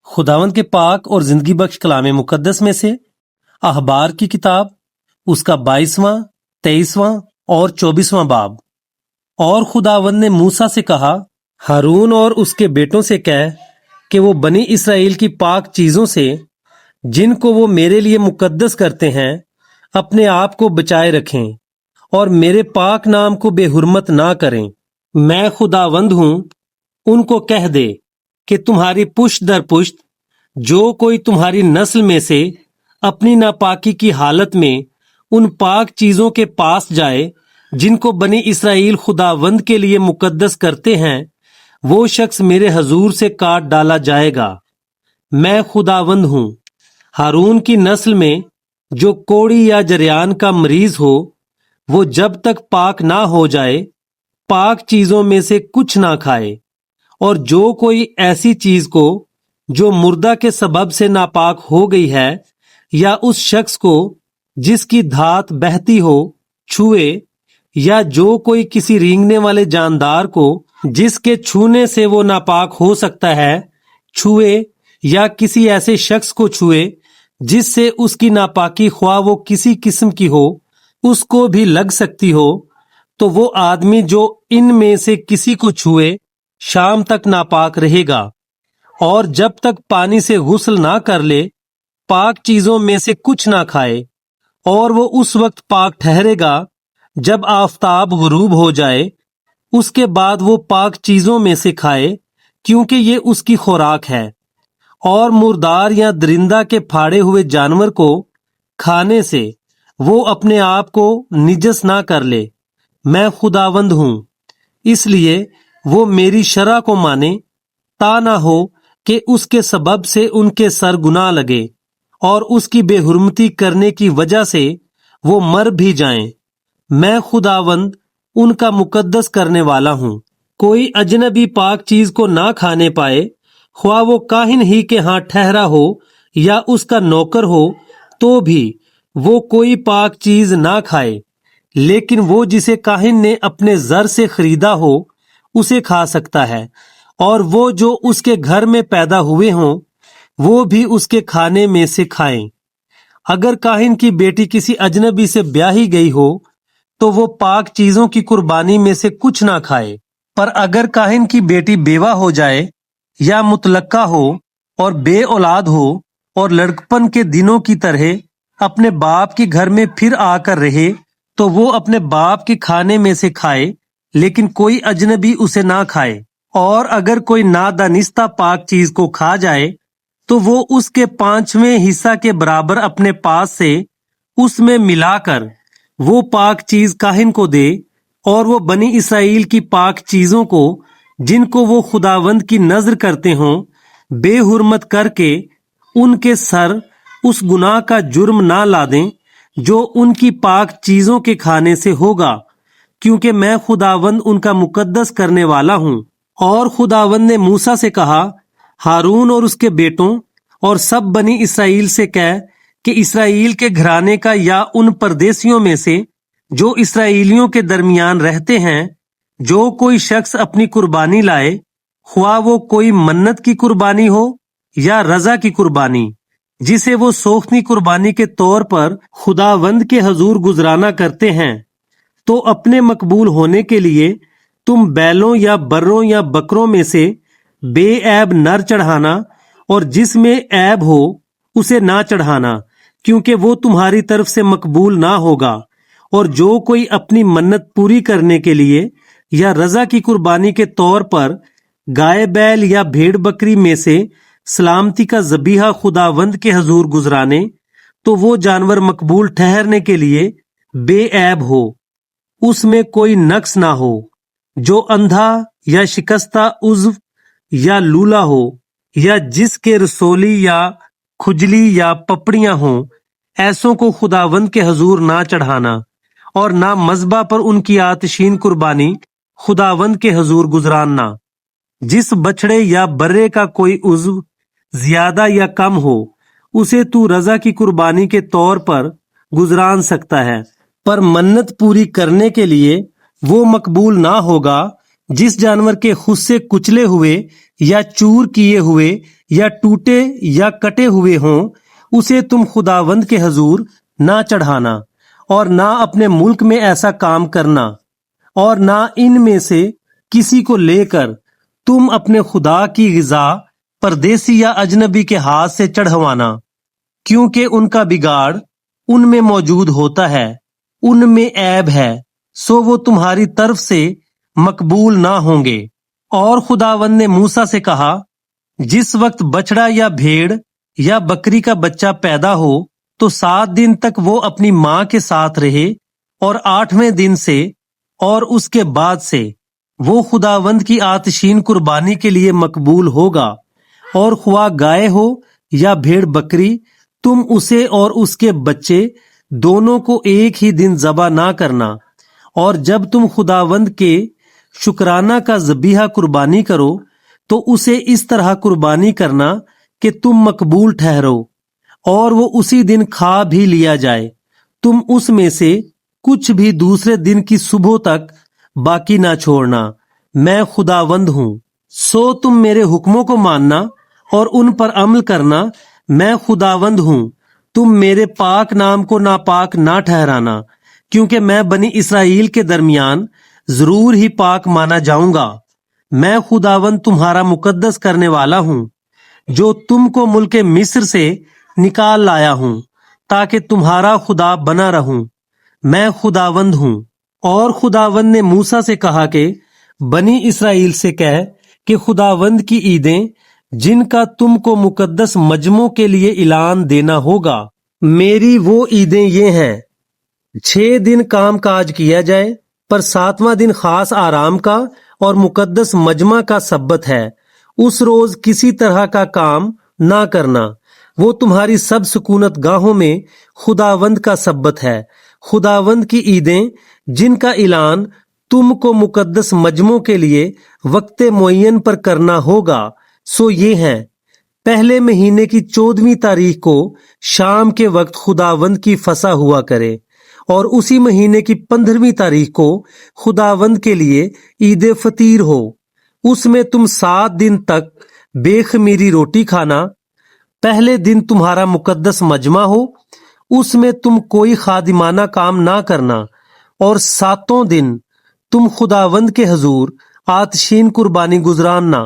खुदावंद के पाक और जिंदगी बख्श कलाम मुकद्दस में से अहबार की किताब, उसका 22वां, 23वां और 24वां बाब। और खुदावंद ने मूसा से कहा, हारून और उसके बेटों से कह कि वो बनी इसराइल की पाक चीजों से, जिनको वो मेरे लिए मुकद्दस करते हैं, अपने आप को बचाए रखें और मेरे पाक नाम को बेहुरमत ना करें। मैं खुदावंद हूं। उनको कह दे कि तुम्हारी पुश्त दर पुश्त जो कोई तुम्हारी नस्ल में से अपनी नापाकी की हालत में उन पाक चीजों के पास जाए जिनको बनी इसराइल खुदावंद के लिए मुकद्दस करते हैं, वो शख्स मेरे हजूर से काट डाला जाएगा। मैं खुदावंद हूं। हारून की नस्ल में जो कोड़ी या जरियान का मरीज हो, वो जब तक पाक ना हो जाए पाक चीजों में से कुछ ना खाए। और जो कोई ऐसी चीज को जो मुर्दा के सबब से नापाक हो गई है, या उस शख्स को जिसकी धात बहती हो छुए, या जो कोई किसी रेंगने वाले जानदार को जिसके छूने से वो नापाक हो सकता है छुए, या किसी ऐसे शख्स को छुए जिससे उसकी नापाकी ख्वाह वो किसी किस्म की हो उसको भी लग सकती हो, तो वो आदमी जो इन में से किसी को छुए शाम तक नापाक रहेगा। और जब तक पानी से गुस्ल ना कर ले पाक चीजों में से कुछ ना खाए। और वो उस वक्त पाक ठहरेगा जब आफताब गुरूब हो जाए। उसके बाद वो पाक चीजों में से खाए, क्योंकि ये उसकी खुराक है। और मुर्दार या दरिंदा के फाड़े हुए जानवर को खाने से वो अपने आप को निजस ना कर ले। मैं खुदावंद हूं। इसलिए वो मेरी शरह को माने, ता ना हो कि उसके सबब से उनके सर गुनाह लगे और उसकी बेहुरमती करने की वजह से वो मर भी जाएं। मैं खुदावंद उनका मुकद्दस करने वाला हूँ। कोई अजनबी पाक चीज को ना खाने पाए, ख्वाह वो काहिन ही के हाथ ठहरा हो या उसका नौकर हो, तो भी वो कोई पाक चीज ना खाए। लेकिन वो जिसे काहिन ने अपने जर से खरीदा हो उसे खा सकता है, और वो जो उसके घर में पैदा हुए हों वो भी उसके खाने में से खाएं। अगर काहिन की बेटी किसी अजनबी से ब्याही गई हो तो वो पाक चीजों की कुर्बानी में से कुछ ना खाए। पर अगर काहिन की बेटी बेवा हो जाए या मुतलक्का हो और बे औलाद हो और लड़कपन के दिनों की तरह अपने बाप के घर में फिर आकर रहे, तो वो अपने बाप के खाने में से खाए, लेकिन कोई अजनबी उसे ना खाए। और अगर कोई नादानिस्ता पाक चीज को खा जाए तो वो उसके 5वें हिस्सा के बराबर अपने पास से उसमें मिलाकर वो पाक चीज काहिन को दे। और वो बनी इसराइल की पाक चीजों को जिनको वो खुदावंद की नजर करते हों बेहुरमत करके उनके सर उस गुनाह का जुर्म ना ला दें जो उनकी पाक चीजों के खाने से होगा, क्योंकि मैं खुदावंद उनका मुकद्दस करने वाला हूँ। और खुदावंद ने मूसा से कहा, हारून और उसके बेटों और सब बनी इसराइल से कह कि इसराइल के घराने का या उन परदेशियों में से जो इसराइलियों के दरमियान रहते हैं, जो कोई शख्स अपनी कुर्बानी लाए, ख्वाह वो कोई मन्नत की कुर्बानी हो या रजा की कुर्बानी, जिसे वो सोख्ती कुर्बानी के तौर पर खुदावंद के हजूर गुजराना करते हैं, तो अपने मकबूल होने के लिए तुम बैलों या बर्रों या बकरों में से बेऐब नर चढ़ाना, और जिसमें ऐब हो उसे ना चढ़ाना, क्योंकि वो तुम्हारी तरफ से मकबूल ना होगा। और जो कोई अपनी मन्नत पूरी करने के लिए या रजा की कुर्बानी के तौर पर गाय बैल या भेड़ बकरी में से सलामती का ज़बीहा खुदावंद के हजूर गुजराने, तो वो जानवर मकबूल ठहरने के लिए बेऐब हो, उसमें कोई नक्स ना हो। जो अंधा या शिकस्ता उज़्व या लूला हो, या जिसके रसोली या खुजली या पपड़ियां हों, ऐसों को खुदावंद के हजूर ना चढ़ाना, और ना मज़बा पर उनकी आतशीन कुर्बानी खुदावंद के हजूर गुजराना। जिस बछड़े या बर्रे का कोई उज़्व ज्यादा या कम हो उसे तू रजा की कुर्बानी के तौर पर गुजरान सकता है, पर मन्नत पूरी करने के लिए वो मकबूल ना होगा। जिस जानवर के खुद से कुचले हुए या चूर किए हुए या टूटे या कटे हुए हों उसे तुम खुदावंद के हजूर ना चढ़ाना, और ना अपने मुल्क में ऐसा काम करना, और ना इनमें से किसी को लेकर तुम अपने खुदा की ग़िज़ा परदेसी या अजनबी के हाथ से चढ़वाना, क्योंकि उनका बिगाड़ उनमें मौजूद होता है, उनमें ऐब है, सो वो तुम्हारी तरफ से मकबूल ना होंगे। और खुदावंद ने मूसा से कहा, जिस वक्त बछड़ा या भेड़ या बकरी का बच्चा पैदा हो तो 7 दिन तक वो अपनी माँ के साथ रहे, और 8वें दिन से और उसके बाद से वो खुदावंद की आतिशीन कुर्बानी के लिए मकबूल होगा। और ख्वाह गाय हो या भेड़ बकरी, तुम उसे और उसके बच्चे दोनों को एक ही दिन ज़बह ना करना। और जब तुम खुदावंद के शुक्राना का ज़बीहा कुर्बानी करो तो उसे इस तरह कुर्बानी करना कि तुम मकबूल ठहरो, और वो उसी दिन खा भी लिया जाए। तुम उसमें से कुछ भी दूसरे दिन की सुबह तक बाकी ना छोड़ना। मैं खुदावंद हूँ। सो तुम मेरे हुक्मों को मानना और उन पर अमल करना। मैं खुदावंद हूँ। तुम मेरे पाक नाम को नापाक ना ठहराना, क्योंकि मैं बनी इसराइल के दरमियान जरूर ही पाक माना जाऊंगा। मैं खुदावंद तुम्हारा मुकद्दस करने वाला हूँ, जो तुमको मुल्के मिस्र से निकाल लाया हूँ, ताकि तुम्हारा खुदा बना रहूं। मैं खुदावंद हूँ। और खुदावंद ने मूसा से कहा कि बनी इसराइल से कह कि खुदावंद की ईदें जिनका तुमको मुकद्दस मजमों के लिए ऐलान देना होगा, मेरी वो ईदें ये हैं, 6 दिन काम काज किया जाए, पर 7वां दिन खास आराम का और मुकद्दस मजमा का सब्बत है। उस रोज किसी तरह का काम ना करना। वो तुम्हारी सब सुकूनत गाहों में खुदावंद का सब्बत है। खुदावंद की ईदें जिनका ऐलान तुमको मुकद्दस मजमों के लिए वक्त मुअय्यन पर करना होगा, सो ये हैं, पहले महीने की 14वीं तारीख को शाम के वक्त खुदावंद की फसा हुआ करे, और उसी महीने की 15वीं तारीख को खुदावंद के लिए ईद फतीर हो। उसमें तुम 7 दिन तक बेखमीरी रोटी खाना। पहले दिन तुम्हारा मुकद्दस मजमा हो, उसमें तुम कोई खादिमाना काम ना करना, और 7 दिन तुम खुदावंद के हजूर आतशीन कुर्बानी गुजराना।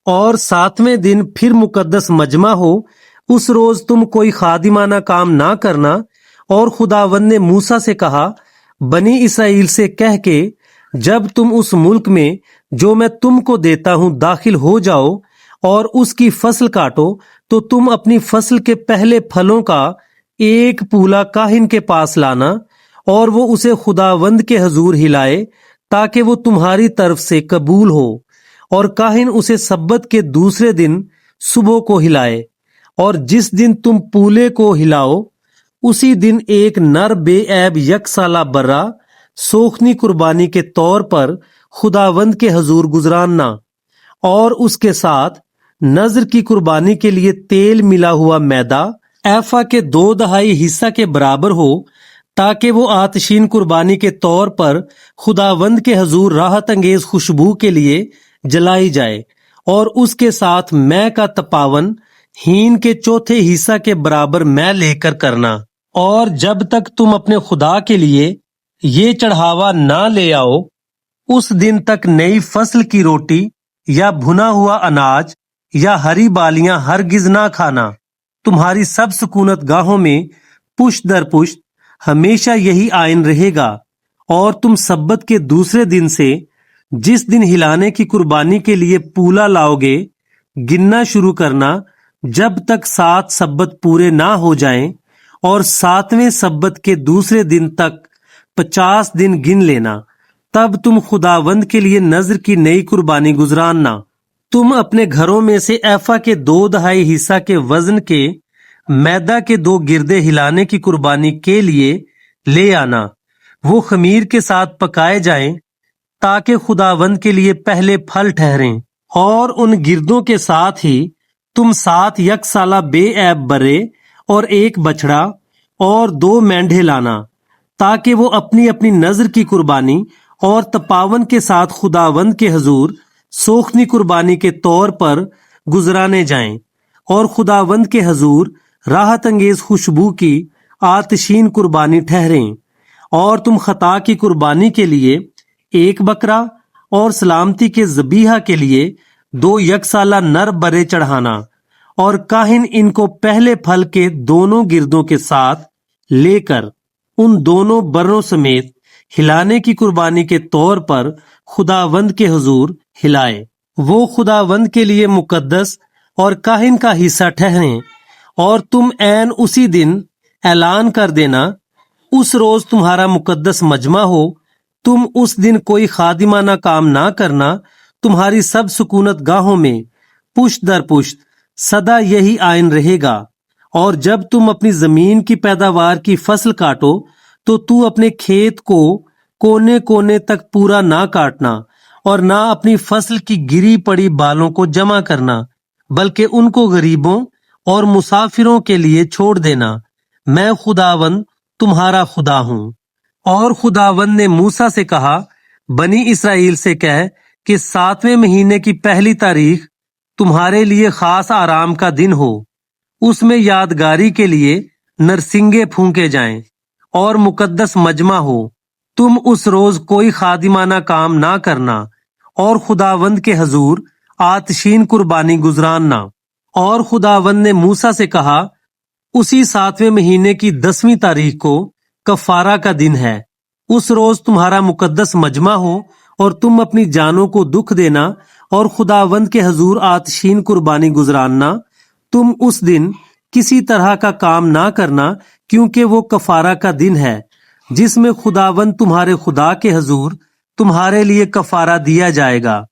और 7वें दिन फिर मुकद्दस मजमा हो, उस रोज तुम कोई खादिमाना काम ना करना। और खुदावंद ने मूसा से कहा, बनी इसराइल से कह के जब तुम उस मुल्क में जो मैं तुमको देता हूँ दाखिल हो जाओ और उसकी फसल काटो, तो तुम अपनी फसल के पहले फलों का एक पूला काहिन के पास लाना, और वो उसे खुदावंद के हजूर हिलाए, ताकि वो तुम्हारी तरफ से कबूल हो। और काहिन उसे सब्बत के दूसरे दिन सुबह को हिलाए। और जिस दिन तुम पूले को हिलाओ, उसी दिन एक नर बेऐब यकसाला बर्रा सोखनी कुर्बानी के तौर पर खुदावंद के हजूर गुजराना, और उसके साथ नजर की कुर्बानी के लिए तेल मिला हुआ मैदा एफा के 2/2 हिस्सा के बराबर हो, ताकि वो आतशीन कुर्बानी के तौर पर खुदावंद के हजूर राहत अंगेज खुशबू के लिए जलाई जाए। और उसके साथ मैं का तपावन हीन के 4थे हिस्सा के बराबर मैं लेकर करना। और जब तक तुम अपने खुदा के लिए ये चढ़ावा ना ले आओ, उस दिन तक नई फसल की रोटी या भुना हुआ अनाज या हरी बालियां हरगिज ना खाना। तुम्हारी सब सुकूनत गाहों में पुश्त दर पुश्त हमेशा यही आयन रहेगा। और तुम सब्बत के दूसरे दिन से, जिस दिन हिलाने की कुर्बानी के लिए पूला लाओगे, गिनना शुरू करना, जब तक 7 सब्बत पूरे ना हो जाएं। और 7वें सब्बत के दूसरे दिन तक 50 दिन गिन लेना। तब तुम खुदावंद के लिए नजर की नई कुर्बानी गुजराना। तुम अपने घरों में से एफा के 2/2 हिस्सा के वजन के मैदा के 2 गिरदे हिलाने की कुर्बानी के लिए ले आना। वो खमीर के साथ पकाए जाएं, ताकि खुदावंद के लिए पहले फल ठहरें। और उन गिरदों के साथ ही तुम 7 यकसाला बेऐब बर्रे और 1 बछड़ा और 2 मेंढे लाना, ताकि वो अपनी अपनी नजर की कुर्बानी और तपावन के साथ खुदावंद के हजूर सोखनी कुर्बानी के तौर पर गुजराने जाएं। اور خداوند کے حضور راحت انگیز خوشبو کی آتشین قربانی ٹھہریں، اور تم خطا کی قربانی کے لیے ایک بکرا اور سلامتی کے ذبیحہ کے لیے 2 یکسالہ نر برے چڑھانا، اور کاہن ان کو پہلے پھل کے دونوں گردوں کے ساتھ لے کر ان دونوں بروں سمیت ہلانے کی قربانی کے طور پر خداوند کے حضور ہلائے۔ وہ خداوند کے لیے مقدس اور کاہن کا حصہ ٹھہریں، اور تم عین اسی دن اعلان کر دینا، اس روز تمہارا مقدس مجمع ہو، تم اس دن کوئی خادمانہ کام نہ کرنا، تمہاری سب سکونت گاہوں میں پشت در پشت سدا یہی آئین رہے گا۔ اور جب تم اپنی زمین کی پیداوار کی فصل کاٹو تو اپنے کھیت کو کونے کونے تک پورا نہ کاٹنا، اور نہ اپنی فصل کی گری پڑی بالوں کو جمع کرنا، بلکہ ان کو غریبوں اور مسافروں کے لیے چھوڑ دینا۔ میں خداوند تمہارا خدا ہوں۔ اور خداوند نے موسیٰ سے کہا، بنی اسرائیل سے کہہ کہ 7ویں مہینے کی پہلی تاریخ تمہارے لیے خاص آرام کا دن ہو، اس میں یادگاری کے لیے نرسنگے پھونکے جائیں اور مقدس مجمع ہو، تم اس روز کوئی خادمانہ کام نہ کرنا، اور خداوند کے حضور آتشین قربانی گزراننا۔ اور خداوند نے موسیٰ سے کہا، اسی 7ویں مہینے کی 10ویں تاریخ کو کفارہ کا دن ہے، اس روز تمہارا مقدس مجمع ہو، اور تم اپنی جانوں کو دکھ دینا اور خداوند کے حضور آتشین قربانی گزراننا۔ تم اس دن کسی طرح کا کام نہ کرنا، کیونکہ وہ کفارہ کا دن ہے، جس میں خداوند تمہارے خدا کے حضور تمہارے لیے کفارہ دیا جائے گا۔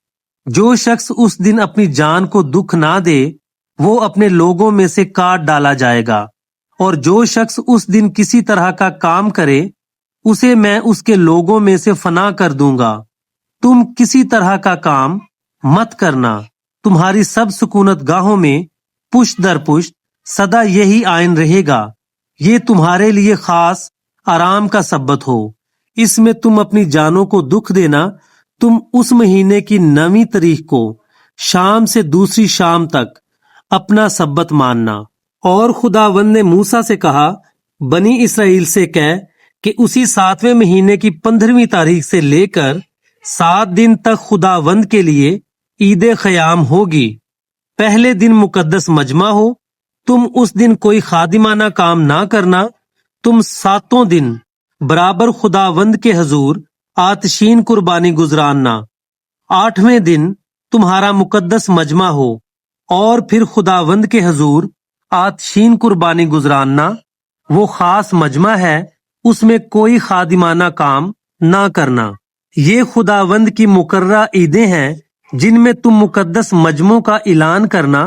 جو شخص اس دن اپنی جان کو دکھ نہ دے، وہ اپنے لوگوں میں سے کاٹ ڈالا جائے گا، اور جو شخص اس دن کسی طرح کا کام کرے، اسے میں اس کے لوگوں میں سے فنا کر دوں گا۔ تم کسی طرح کا کام مت کرنا، تمہاری سب سکونت گاہوں میں پشت در پشت سدا یہی آئین رہے گا۔ یہ تمہارے لیے خاص آرام کا سبت ہو، اس میں تم اپنی جانوں کو دکھ دینا۔ تم اس مہینے کی 9ویں تاریخ کو شام سے دوسری شام تک اپنا سبت ماننا۔ اور خداوند نے موسیٰ سے کہا، بنی اسرائیل سے کہہ کہ اسی 7ویں مہینے کی 15ویں تاریخ سے لے کر 7 دن تک خداوند کے لیے عید خیام ہوگی۔ پہلے دن مقدس مجمع ہو، تم اس دن کوئی خادمانہ کام نہ کرنا، تم 7 دن برابر خداوند کے حضور آتشین قربانی گزراننا۔ 8ویں دن تمہارا مقدس مجمع ہو، اور پھر خداوند کے حضور آتشین قربانی گزراننا۔ وہ خاص مجمع ہے، اس میں کوئی خادمانہ کام نہ کرنا۔ یہ خداوند کی مقررہ عیدیں ہیں جن میں تم مقدس مجمعوں کا اعلان کرنا،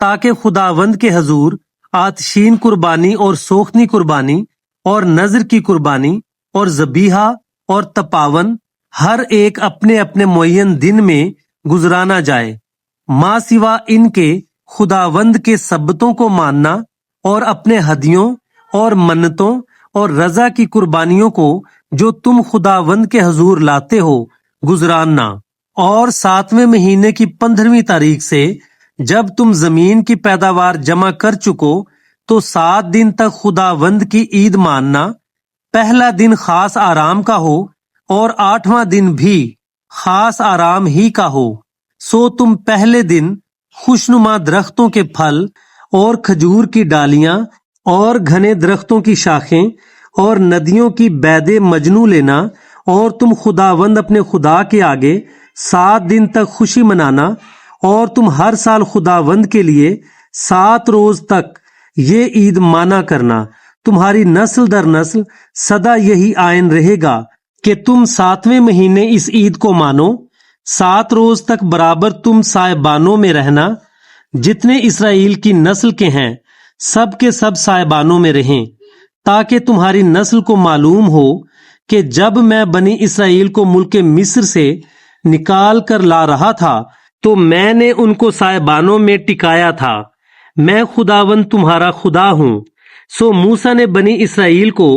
تاکہ خداوند کے حضور آتشین قربانی اور سوختنی قربانی اور نذر کی قربانی اور ذبیحہ اور تپاون ہر ایک اپنے اپنے معین دن میں گزرانا جائے، ماں سوا ان کے خداوند کے سبتوں کو ماننا، اور اپنے ہدیوں اور منتوں اور رضا کی قربانیوں کو جو تم خداوند کے حضور لاتے ہو گزراننا۔ اور 7ویں مہینے کی 15ویں تاریخ سے جب تم زمین کی پیداوار جمع کر چکو تو 7 دن تک خداوند کی عید ماننا۔ پہلا دن خاص آرام کا ہو، اور 8واں دن بھی خاص آرام ہی کا ہو۔ سو تم پہلے دن خوشنما درختوں کے پھل اور کھجور کی ڈالیاں اور گھنے درختوں کی شاخیں اور ندیوں کی بید مجنو لینا، اور تم خداوند اپنے خدا کے آگے 7 دن تک خوشی منانا، اور تم ہر سال خداوند کے لیے 7 روز تک یہ عید مانا کرنا۔ تمہاری نسل در نسل سدا یہی آئین رہے گا کہ تم 7ویں مہینے اس عید کو مانو۔ 7 روز تک برابر تم سائبانوں میں رہنا، جتنے اسرائیل کی نسل کے ہیں سب کے سب سائبانوں میں رہیں، تاکہ تمہاری نسل کو معلوم ہو کہ جب میں بنی اسرائیل کو ملک مصر سے نکال کر لا رہا تھا تو میں نے ان کو سائبانوں میں ٹکایا تھا۔ میں خداوند تمہارا خدا ہوں۔ سو موسیٰ نے بنی اسرائیل کو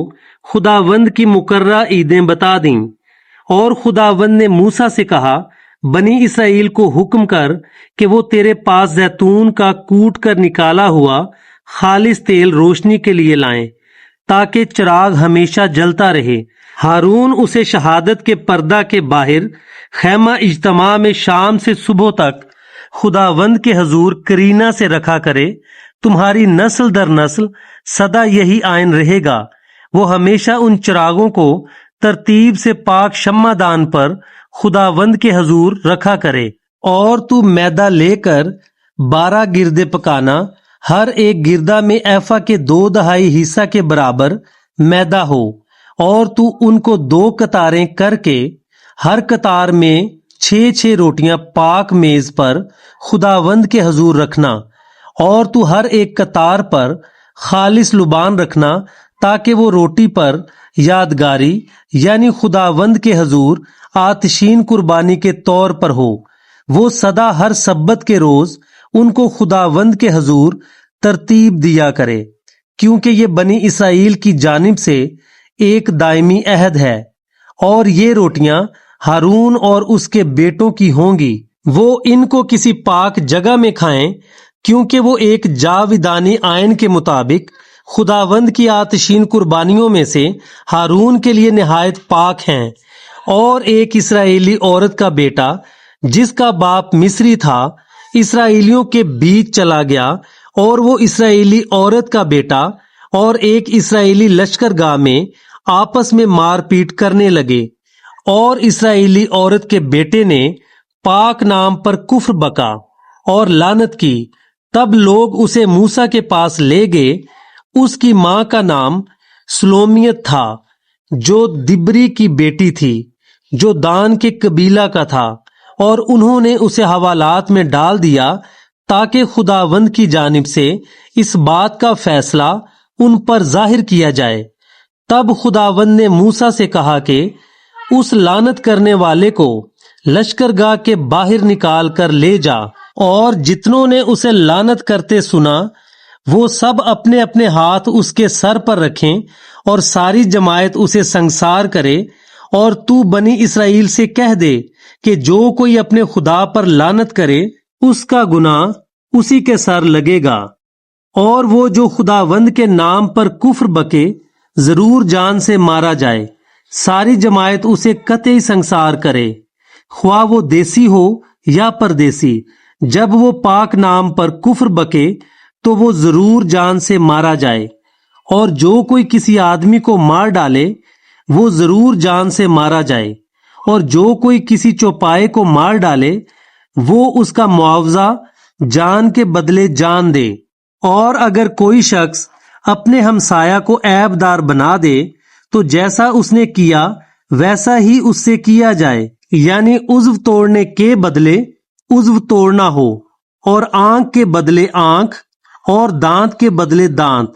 خداوند کی مقررہ عیدیں بتا دیں، اور خداوند نے موسیٰ سے کہا، बनी इसराइल को हुक्म कर कि वो तेरे पास जैतून का कूट कर निकाला हुआ खालिस तेल रोशनी के लिए लाएं, ताकि चिराग हमेशा जलता रहे। हारून उसे शहादत के पर्दा के बाहर खैमा इज्तमा में शाम से सुबह तक खुदावंद के हजूर करीना से रखा करे। तुम्हारी नस्ल दर नस्ल सदा यही आयन रहेगा। वो हमेशा उन चिरागों को तरतीब से पाक शम्मादान पर खुदावंद के हजूर रखा करे। और तू मैदा लेकर 12 गिरदे पकाना, हर एक गिरदा में एफा के 2/2 हिस्सा के बराबर मैदा हो। और तू उनको 2 कतारें करके हर कतार में 6-6 रोटियां पाक मेज पर खुदावंद के हजूर रखना। और तू हर एक कतार पर खालिस लुबान रखना, ताकि वो रोटी पर यादगारी यानी खुदावंद के हजूर आतिशीन कुर्बानी के तौर पर हो। वो सदा हर सब्बत के रोज उनको खुदावंद के हजूर तरतीब दिया करे, क्योंकि ये बनी इसराइल की जानिब से एक दायमी अहद है। और ये रोटियां हारून और उसके बेटों की होंगी। वो इनको किसी पाक जगह में खाएं, क्योंकि वो एक जाविदानी आयन के मुताबिक खुदावंद की आतिशीन कुर्बानियों में से हारून के लिए निहायत पाक हैं। और एक इस्राएली औरत का बेटा जिसका बाप मिस्री था, इसराइलियों के बीच चला गया, और वो इस्राएली औरत का बेटा और एक इस्राएली लश्करगाह में आपस में मारपीट करने लगे। और इस्राएली औरत के बेटे ने पाक नाम पर कुफ्र बका और लानत की। तब लोग उसे मूसा के पास ले गए। उसकी मां का नाम सुलोमियत था, जो दिब्री की बेटी थी, जो दान के कबीला का था। और उन्होंने उसे हवालात में डाल दिया, ताकि खुदावंद की जानिब से इस बात का फैसला उन पर जाहिर किया जाए। तब खुदावंद ने मूसा से कहा कि उस लानत करने वाले को लश्करगाह के बाहर निकाल कर ले जा। और जितनों ने उसे लानत करते सुना, वो सब अपने अपने हाथ उसके सर पर रखें, और सारी जमायत उसे संसार करे। और तू बनी इसराइल से कह दे कि जो कोई अपने खुदा पर लानत करे, उसका गुनाह उसी के सर लगेगा। और वो जो खुदावंद के नाम पर कुफ्र बके, जरूर जान से मारा जाए। सारी जमायत उसे कतई संसार करे, ख्वाह वो देसी हो या परदेसी। जब वो पाक नाम पर कुफ्र बके, तो वो जरूर जान से मारा जाए। और जो कोई किसी आदमी को मार डाले, वो जरूर जान से मारा जाए। और जो कोई किसी चौपाए को मार डाले, वो उसका मुआवजा जान के बदले जान दे। और अगर कोई शख्स अपने हमसाया को ऐबदार बना दे, तो जैसा उसने किया वैसा ही उससे किया जाए, यानी उज़्व तोड़ने के बदले उज़्व तोड़ना हो, और आंख के बदले आंख, और दांत के बदले दांत।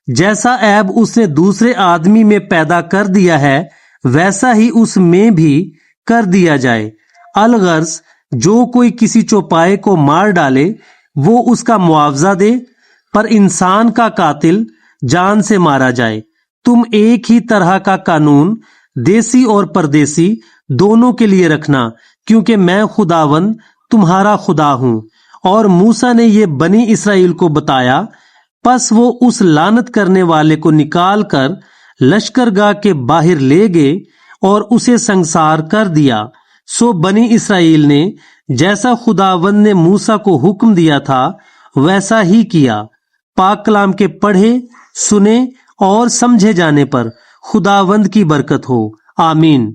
जैसा ऐब उसने दूसरे आदमी में पैदा कर दिया है, वैसा ही उसमें भी कर दिया जाए। अलगर्ज जो कोई किसी चौपाए को मार डाले, वो उसका मुआवजा दे, पर इंसान का कातिल जान से मारा जाए। तुम एक ही तरह का कानून देसी और परदेसी दोनों के लिए रखना, क्योंकि मैं खुदावन तुम्हारा खुदा हूँ। और मूसा ने ये बनी इसराइल को बताया। पस वो उस लानत करने वाले को निकाल कर लश्करगाह के बाहर ले गए और उसे संसार कर दिया। सो बनी इसराइल ने जैसा खुदावंद ने मूसा को हुक्म दिया था, वैसा ही किया। पाक कलाम के पढ़े, सुने और समझे जाने पर खुदावंद की बरकत हो। आमीन।